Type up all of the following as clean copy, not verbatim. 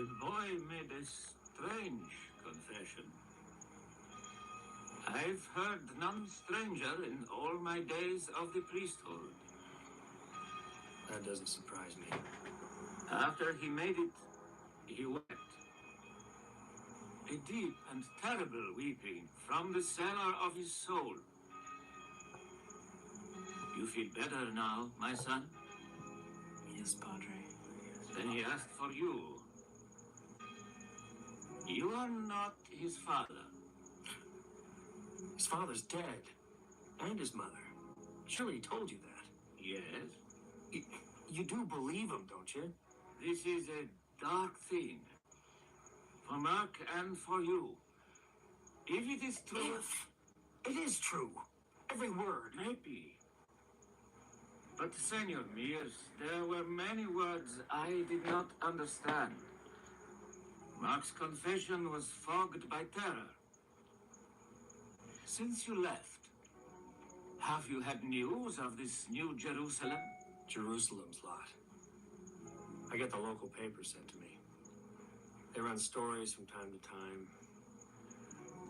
The boy made a strange confession. I've heard none stranger in all my days of the priesthood. That doesn't surprise me. After he made it, he wept. A deep and terrible weeping from the cellar of his soul. You feel better now, my son? Yes, Padre. Then he asked for you. You are not his father. His father's dead. And his mother. Surely he told you that. Yes? You do believe him, don't you? This is a dark thing. For Mark and for you. If it is true... If it is true. Every word. Maybe. But, Senor Mears, there were many words I did not understand. Mark's confession was fogged by terror. Since you left, have you had news of this new Jerusalem? Jerusalem's lot. I get the local paper sent to me. They run stories from time to time.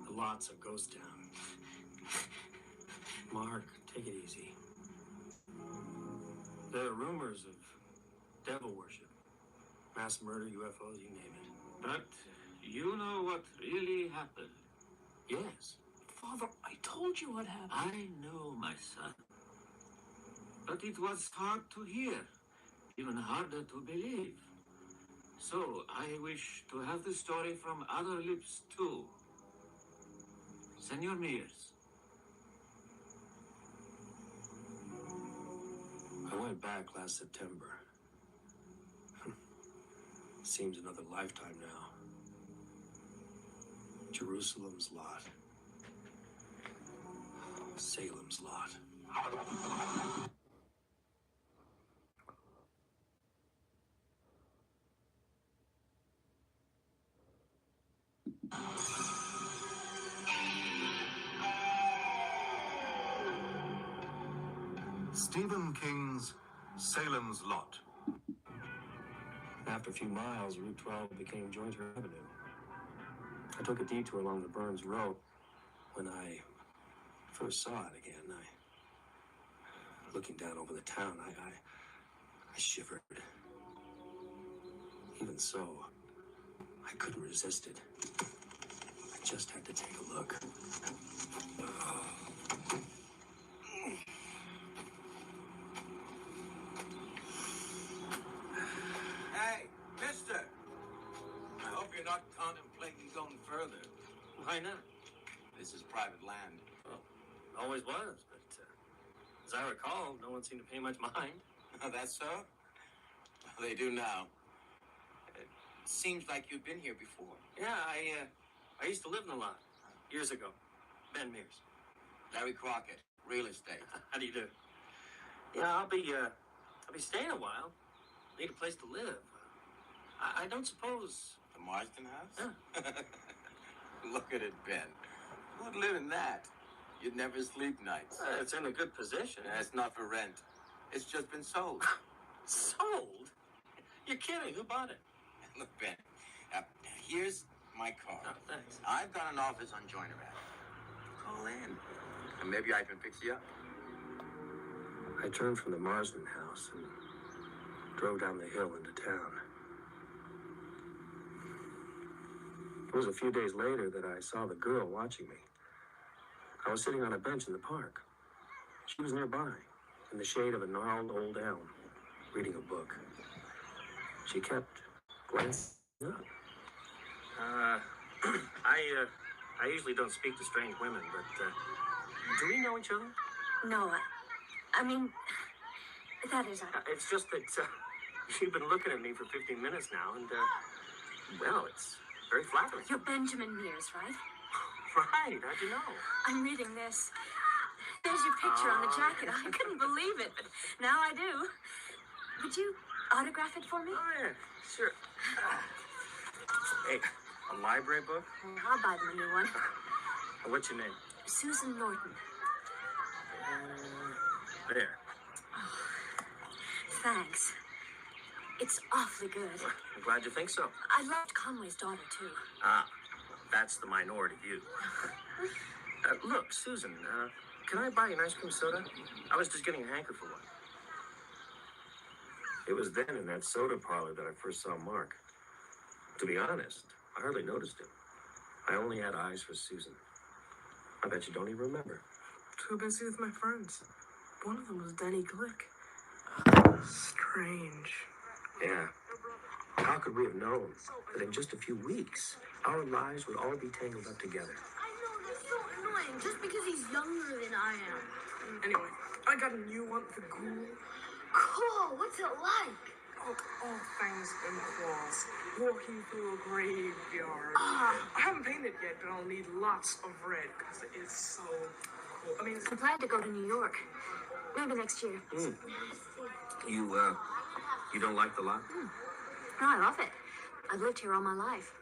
The lot's a ghost town. Mark, take it easy. There are rumors of devil worship, mass murder, UFOs, you name it. But you know what really happened. Yes. Father, I told you what happened. I know, my son. But it was hard to hear, even harder to believe. So I wish to have the story from other lips too. Senor Mears. I went back last September. Seems another lifetime now. Jerusalem's lot. Salem's lot. Stephen King's Salem's Lot. After a few miles, Route 12 became Jointer Avenue. I took a detour along the Burns Road. When I first saw it again, looking down over the town, I shivered. Even so, I couldn't resist it. I just had to take a look. Hey, mister! I hope you're not contemplating going further. Why not? This is private land. Well, always was, but as I recall, no one seemed to pay much mind. Oh, that's so? Well, they do now. It seems like you've been here before. Yeah, I used to live in the lot years ago. Ben Mears. Larry Crockett, real estate. How do you do? Yeah, I'll be staying a while. Need a place to live. I don't suppose. The Marsden house? Yeah. Look at it, Ben. Who'd live in that? You'd never sleep nights. It's in a good position. It's not for rent. It's just been sold. Sold? You're kidding. Who bought it? Look, Ben, here's my card. Oh, thanks. I've got an office on Joiner Ave. Call in, and maybe I can fix you up. I turned from the Marsden house and drove down the hill into town. It was a few days later that I saw the girl watching me. I was sitting on a bench in the park. She was nearby, in the shade of a gnarled old elm, reading a book. She kept glancing up. I usually don't speak to strange women, but do we know each other? No, I mean, that is... It's just that you've been looking at me for 15 minutes now, and, well, it's very flattering. You're Benjamin Mears, right? Right, how'd you know? I'm reading this. There's your picture on the jacket. I couldn't believe it, but now I do. Would you autograph it for me? Oh, yeah, sure. Hey, a library book? I'll buy them a new one. What's your name? Susan Norton. There. Oh, thanks. It's awfully good. I'm glad you think so. I loved Conway's daughter, too. Ah, that's the minority view. Look, Susan, can I buy you an ice cream soda? I was just getting a hanker for one. It was then in that soda parlor that I first saw Mark. To be honest, I hardly noticed him. I only had eyes for Susan. I bet you don't even remember. Too busy with my friends. One of them was Denny Glick. Strange. Yeah. How could we have known that in just a few weeks, our lives would all be tangled up together? I know, that's so annoying, just because he's younger than I am. Anyway, I got a new one for Ghoul. Cool, what's it like? All things in claws. Walking through a graveyard. Ah. I haven't painted yet, but I'll need lots of red, because it is so cool. I mean, I plan to go to New York. Maybe next year. You don't like the lot? No, I love it. I've lived here all my life.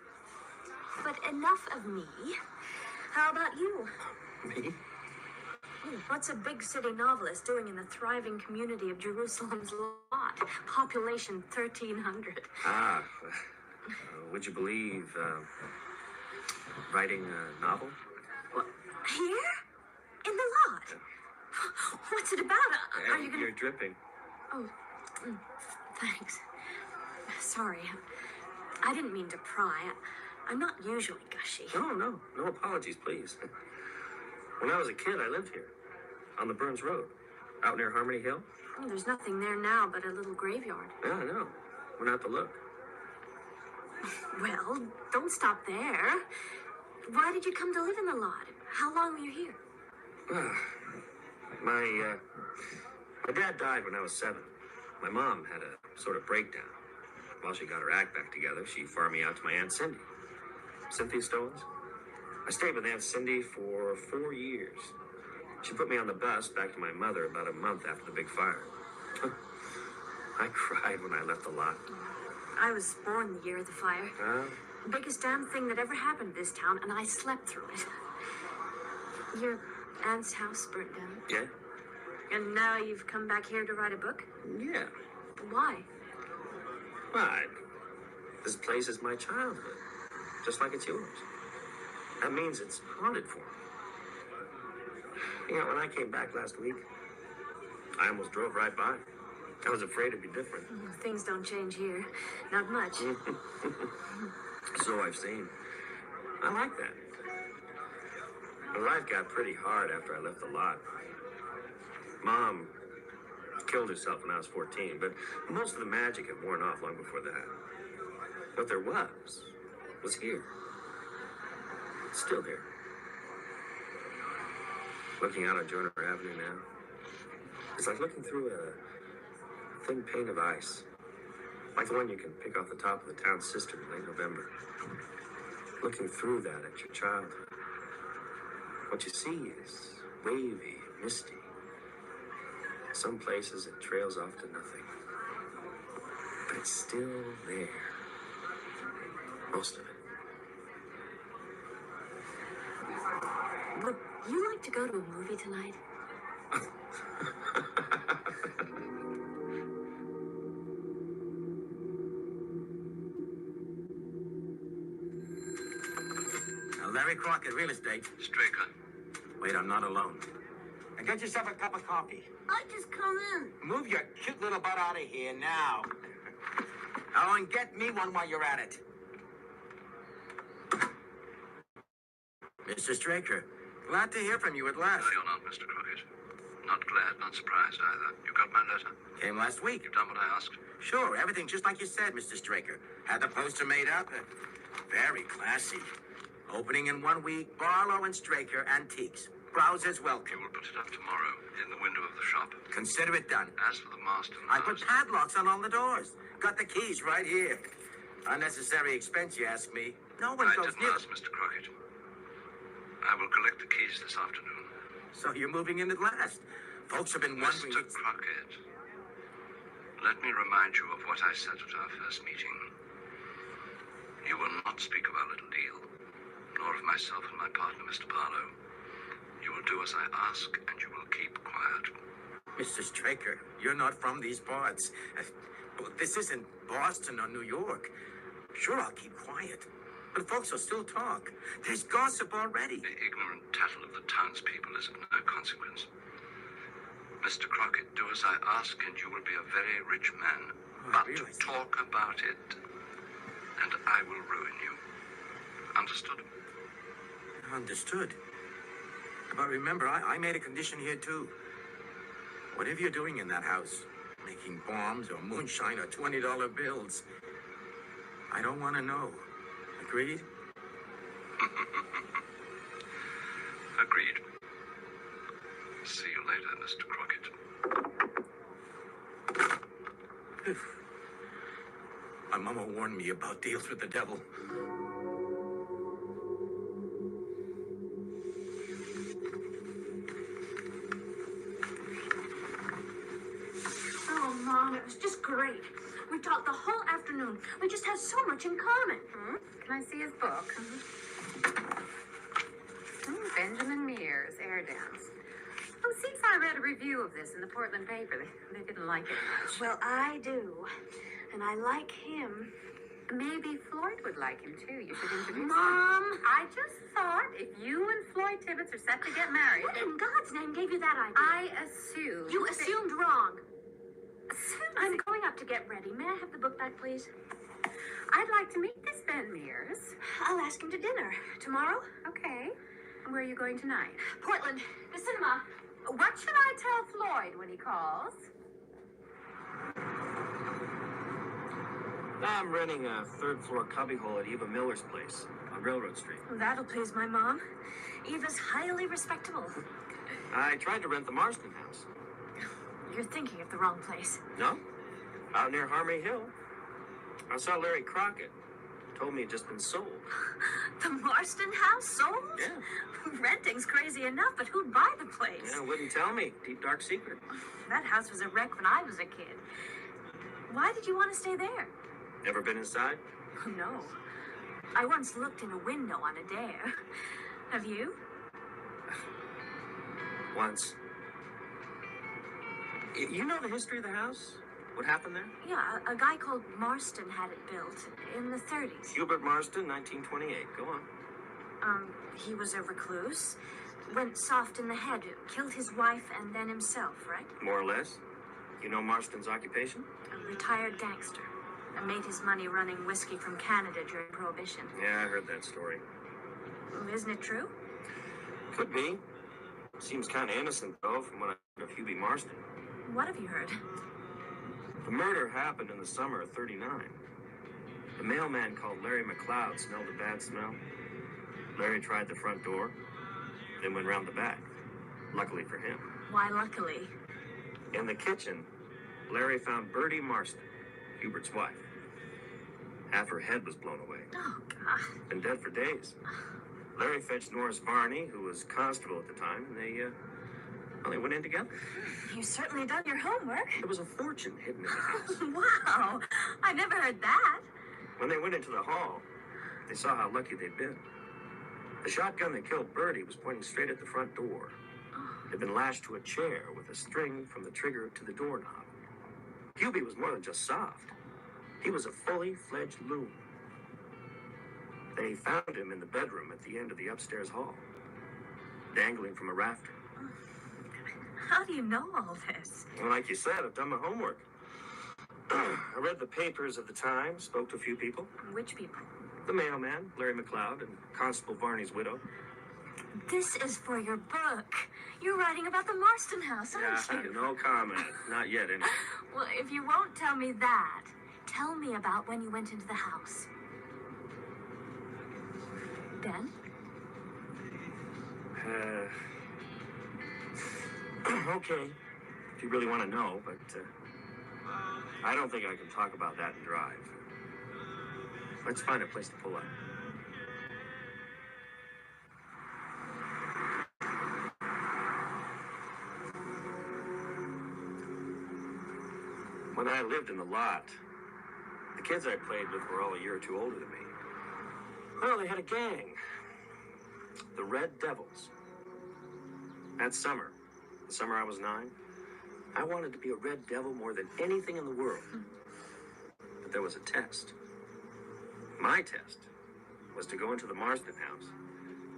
But enough of me. How about you? Me? What's a big city novelist doing in the thriving community of Jerusalem's lot? Population 1,300. Would you believe, writing a novel? What, here? In the lot? What's it about? Are you gonna... You're dripping. Oh, thanks. Sorry. I didn't mean to pry. I'm not usually gushy. No apologies, please. When I was a kid, I lived here, on the Burns Road, out near Harmony Hill. Oh, there's nothing there now but a little graveyard. Yeah, I know. Went out to look. Well, don't stop there. Why did you come to live in the lot? How long were you here? My dad died when I was 7. My mom had a sort of breakdown. While she got her act back together, she farmed me out to my Aunt Cindy. Cynthia Stowens. I stayed with Aunt Cindy for 4 years. She put me on the bus back to my mother about a month after the big fire. I cried when I left the lot. I was born the year of the fire. Biggest damn thing that ever happened to this town, and I slept through it. Your aunt's house burnt down. Yeah? And now you've come back here to write a book? Yeah. Why? Why? This place is my childhood, just like it's yours. That means it's haunted for me. You know, when I came back last week, I almost drove right by. I was afraid it'd be different. Things don't change here. Not much. So I've seen. I like that. My life got pretty hard after I left the lot. Mom killed herself when I was 14, but most of the magic had worn off long before that. What there was here. It's still here. Looking out on Joyner Avenue now, it's like looking through a thin pane of ice. Like the one you can pick off the top of the town cistern in late November. Looking through that at your childhood. What you see is wavy, misty. Some places it trails off to nothing. But it's still there. Most of it. Would you like to go to a movie tonight? Larry Crockett, real estate. Straker. Wait, I'm not alone. Now get yourself a cup of coffee. I just come in. Move your cute little butt out of here now. Oh, and get me one while you're at it. Mr. Straker, glad to hear from you at last. No, you're not, Mr. Crockett. Not glad, not surprised either. You got my letter? Came last week. You've done what I asked? Sure, everything just like you said, Mr. Straker. Had the poster made up. Very classy. Opening in 1 week, Barlow and Straker Antiques. Browsers welcome. You will put it up tomorrow in the window of the shop. Consider it done. As for the master I put padlocks on all the doors. Got the keys right here. Unnecessary expense, you ask me. No one I goes didn't near ask, Mr. Crockett. I will collect the keys this afternoon. So you're moving in at last. Folks have been wondering... Mr. Crockett, let me remind you of what I said at our first meeting. You will not speak of our little deal, nor of myself and my partner, Mr. Barlow. You will do as I ask, and you will keep quiet. Mr. Straker, you're not from these parts. Well, this isn't Boston or New York. Sure, I'll keep quiet. But folks will still talk. There's gossip already. The ignorant tattle of the townspeople is of no consequence. Mr. Crockett, do as I ask, and you will be a very rich man. But talk about it, and I will ruin you. Understood? Understood. But remember, I made a condition here, too. Whatever you're doing in that house, making bombs or moonshine or $20 bills, I don't want to know. Agreed? Agreed. See you later, Mr. Crockett. My mama warned me about deals with the devil. Oh, Mom, it was just great. We talked the whole afternoon. We just had so much in common. Can I see his book? Benjamin Mears, Air Dance. Oh, since I read a review of this in the Portland paper, they didn't like it much. Well, I do. And I like him. Maybe Floyd would like him too. You should introduce him. Mom! I just thought if you and Floyd Tibbetts are set to get married. What in God's name gave you that idea? I assumed. You assumed wrong. Susan, I'm going up to get ready. May I have the book back, please? I'd like to meet this Ben Mears. I'll ask him to dinner. Tomorrow? Okay. Where are you going tonight? Portland. The cinema. What should I tell Floyd when he calls? I'm renting a third-floor cubbyhole at Eva Miller's place on Railroad Street. That'll please my mom. Eva's highly respectable. I tried to rent the Marston house. You're thinking of the wrong place. No? Out near Harmony Hill. I saw Larry Crockett. Told me it'd just been sold. The Marston house sold? Yeah. Renting's crazy enough, but who'd buy the place? Yeah, wouldn't tell me. Deep, dark secret. That house was a wreck when I was a kid. Why did you want to stay there? Never been inside? No. I once looked in a window on a dare. Have you? Once. You know the history of the house? What happened there? Yeah, a guy called Marston had it built in the 30s. Hubert Marston, 1928. Go on. He was a recluse, went soft in the head, killed his wife and then himself, right? More or less. You know Marston's occupation? A retired gangster. Made his money running whiskey from Canada during Prohibition. Yeah, I heard that story. Well, isn't it true? Could be. Seems kind of innocent, though, from what I heard of Hubie Marston. What have you heard? The murder happened in the summer of '39. The mailman called Larry McLeod smelled a bad smell. Larry tried the front door, then went round the back. Luckily for him. Why, luckily? In the kitchen, Larry found Bertie Marston, Hubert's wife. Half her head was blown away. Oh, God. Been dead for days. Larry fetched Norris Varney, who was constable at the time, and they went in together. You certainly done your homework. There was a fortune hidden in the house. Wow. I never heard that. When they went into the hall, they saw how lucky they'd been. The shotgun that killed Bertie was pointing straight at the front door. It had been lashed to a chair with a string from the trigger to the doorknob. Hubie was more than just soft. He was a fully fledged loon. They found him in the bedroom at the end of the upstairs hall, dangling from a rafter. How do you know all this? Well, like you said, I've done my homework. I read the papers of the time, spoke to a few people. Which people? The mailman, Larry McLeod, and Constable Varney's widow. This is for your book. You're writing about the Marston house, aren't you? No comment. Not yet, anyway. Well, if you won't tell me that, tell me about when you went into the house. Ben? Okay. If you really want to know, but I don't think I can talk about that and drive. Let's find a place to pull up. When I lived in the lot, the kids I played with were all a year or two older than me. Well, they had a gang. The Red Devils. That summer, the summer I was 9, I wanted to be a Red Devil more than anything in the world. that there was a test. My test was to go into the Marston house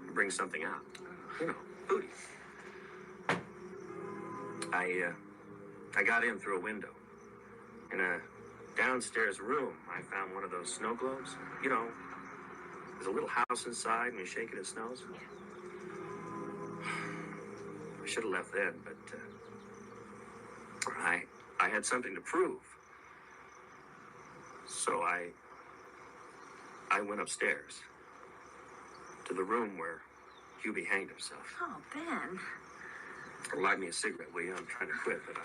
and bring something out. You know, booty. I got in through a window. In a downstairs room, I found one of those snow globes. You know, there's a little house inside and you shake it, it snows. I should have left then, but I had something to prove. So I went upstairs to the room where Hubie hanged himself. Oh, Ben. Light me a cigarette, will you? I'm trying to quit, but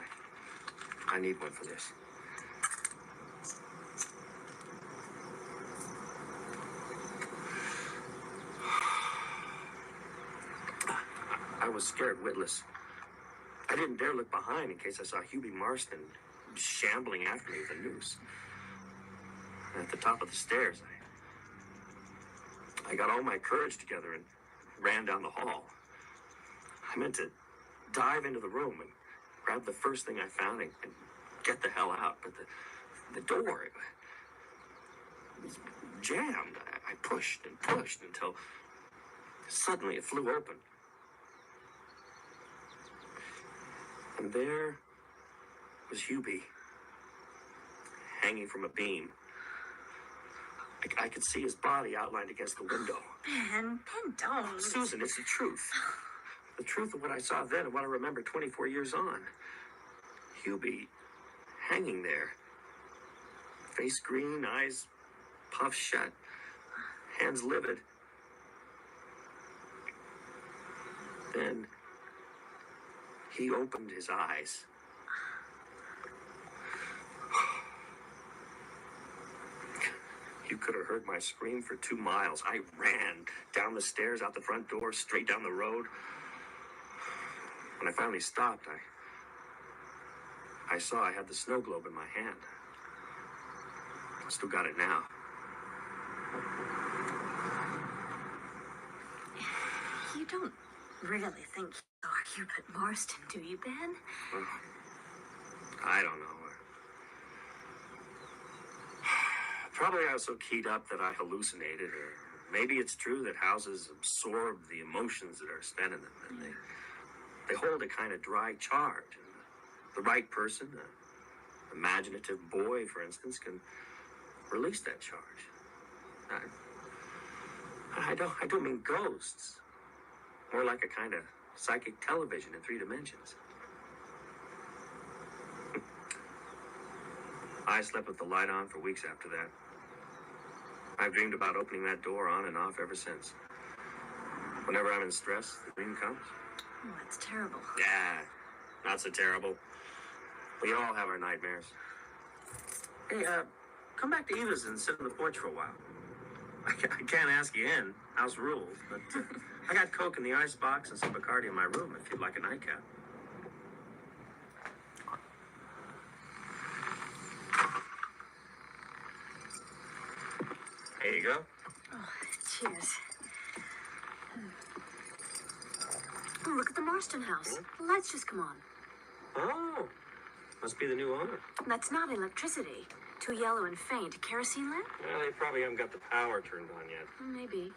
I need one for this. I was scared witless. I didn't dare look behind in case I saw Hubie Marston shambling after me with a noose. And at the top of the stairs, I got all my courage together and ran down the hall. I meant to dive into the room and grab the first thing I found and get the hell out. But the door, it was jammed. I pushed and pushed until suddenly it flew open. And there was Hubie, hanging from a beam. I could see his body outlined against the window. Ben, don't. Susan, it's the truth. The truth of what I saw then and what I remember 24 years on. Hubie, hanging there. Face green, eyes puffed shut, hands livid. Then he opened his eyes. You could have heard my scream for 2 miles. I ran down the stairs, out the front door, straight down the road. When I finally stopped, I saw I had the snow globe in my hand. I still got it now. You don't really think you saw Hubert Marston, do you, Ben? Well, I don't know. Probably I was so keyed up that I hallucinated, or maybe it's true that houses absorb the emotions that are spent in them, and they hold a kind of dry charge. And the right person, an imaginative boy, for instance, can release that charge. I don't mean ghosts. More like a kind of psychic television in 3 dimensions. I slept with the light on for weeks after that. I've dreamed about opening that door on and off ever since. Whenever I'm in stress, the dream comes. Oh, that's terrible. Yeah, not so terrible. We all have our nightmares. Hey, come back to Eva's and sit on the porch for a while. I can't ask you in. House rules, but I got Coke in the icebox and some Bacardi in my room if you'd like a nightcap. There you go. Oh, cheers. Oh, look at the Marston house. The lights just come on. Oh, must be the new owner. That's not electricity. Too yellow and faint. Kerosene lamp? Well, they probably haven't got the power turned on yet. Maybe.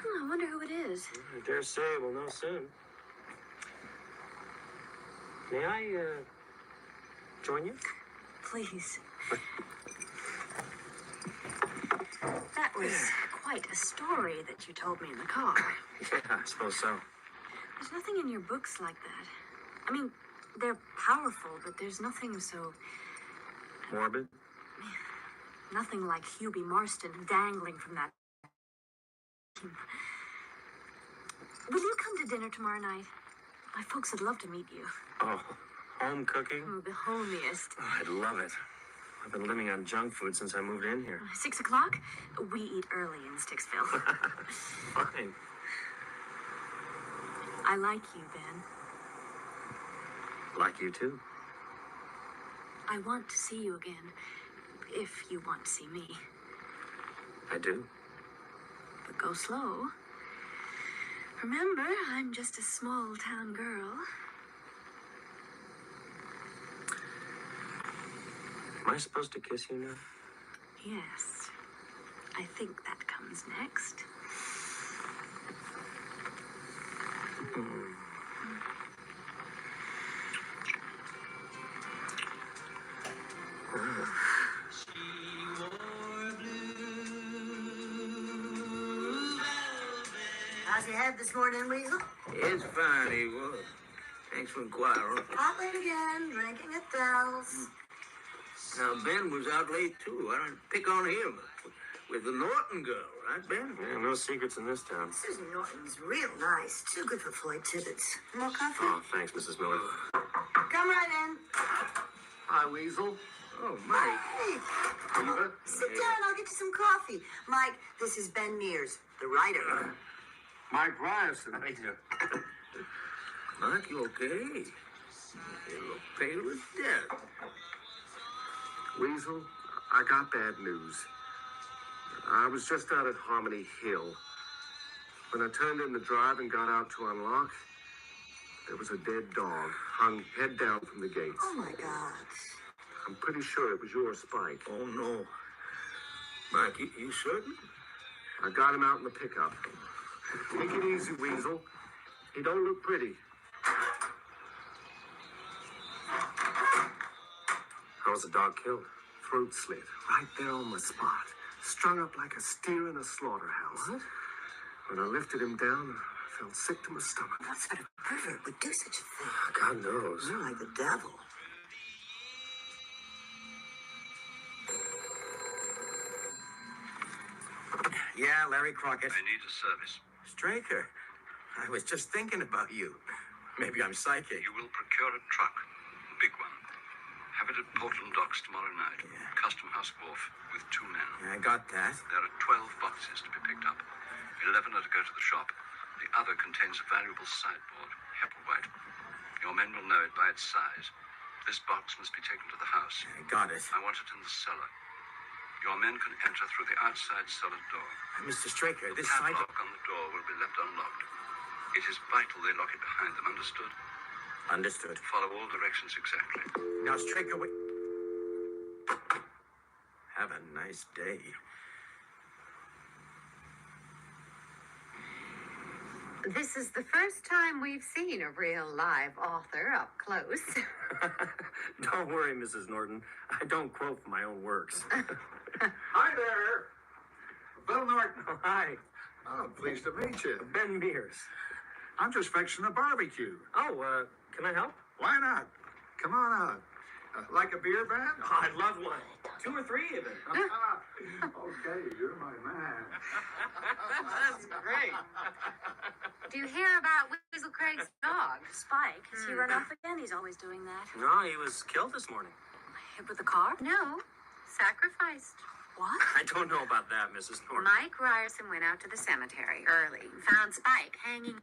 Oh, I wonder who it is. I dare say we'll know soon. May I, join you? Please. That was quite a story that you told me in the car. Yeah, I suppose so. There's nothing in your books like that. I mean, they're powerful, but there's nothing so... Morbid? Nothing like Hubie Marston dangling from that... Will you come to dinner tomorrow night? My folks would love to meet you. Oh, home cooking? Oh, the homiest. Oh, I'd love it. I've been living on junk food since I moved in here. 6 o'clock? We eat early in Sticksville. Fine. I like you, Ben. Like you too. I want to see you again, if you want to see me. I do. But go slow. Remember, I'm just a small-town girl. Am I supposed to kiss you now? Yes. I think that comes next. How's your head this morning, Weasel? It's fine, Eagle. Thanks for inquiring. Out late again, drinking at Dell's. Now, Ben was out late, too. I don't pick on him. With the Norton girl, right, Ben? Yeah, no secrets in this town. Susan Norton's real nice. Too good for Floyd Tibbetts. More coffee? Oh, thanks, Mrs. Miller. Come right in. Hi, Weasel. Oh, Mike. Hey, Eva? sit down. I'll get you some coffee. Mike, this is Ben Mears, the writer. Mike Ryerson. Mike, you okay? You look pale as death. Weasel, I got bad news. I was just out at Harmony Hill. When I turned in the drive and got out to unlock, there was a dead dog hung head down from the gates. Oh, my God. I'm pretty sure it was your Spike. Oh, no. Mike, you certain? I got him out in the pickup. Take it easy, Weasel. He don't look pretty. How was the dog killed? Throat slit, right there on the spot. Strung up like a steer in a slaughterhouse. What? When I lifted him down, I felt sick to my stomach. What sort of pervert would do such a thing? God knows. You're like the devil. Yeah, Larry Crockett. I need a service. Straker, I was just thinking about you. Maybe I'm psychic. You will procure a truck, a big one. Have it at Portland Docks tomorrow night. Yeah. Custom House Wharf with 2 men. I got that. There are 12 boxes to be picked up. 11 are to go to the shop. The other contains a valuable sideboard, Hepplewhite. Your men will know it by its size. This box must be taken to the house. I got it. I want it in the cellar. Your men can enter through the outside cellar door. Mr. Straker, The this padlock on the door will be left unlocked. It is vital they lock it behind them, understood? Understood. Follow all directions exactly. Now, Straker, wait. Have a nice day. This is the first time we've seen a real live author up close. Don't worry, Mrs. Norton. I don't quote from my own works. Hi there. Bill Norton. Oh, hi. Oh, pleased to meet you. Ben Mears. I'm just fixing a barbecue. Oh, can I help? Why not? Come on out. Like a beer band? Oh, I'd love one. 2 or 3 even. Okay, you're my man. That's great. Do you hear about Weasel Craig's dog? Spike, has he run off again? He's always doing that. No, he was killed this morning. Hit with a car? No, sacrificed. What? I don't know about that, Mrs. Norton. Mike Ryerson went out to the cemetery early and found Spike hanging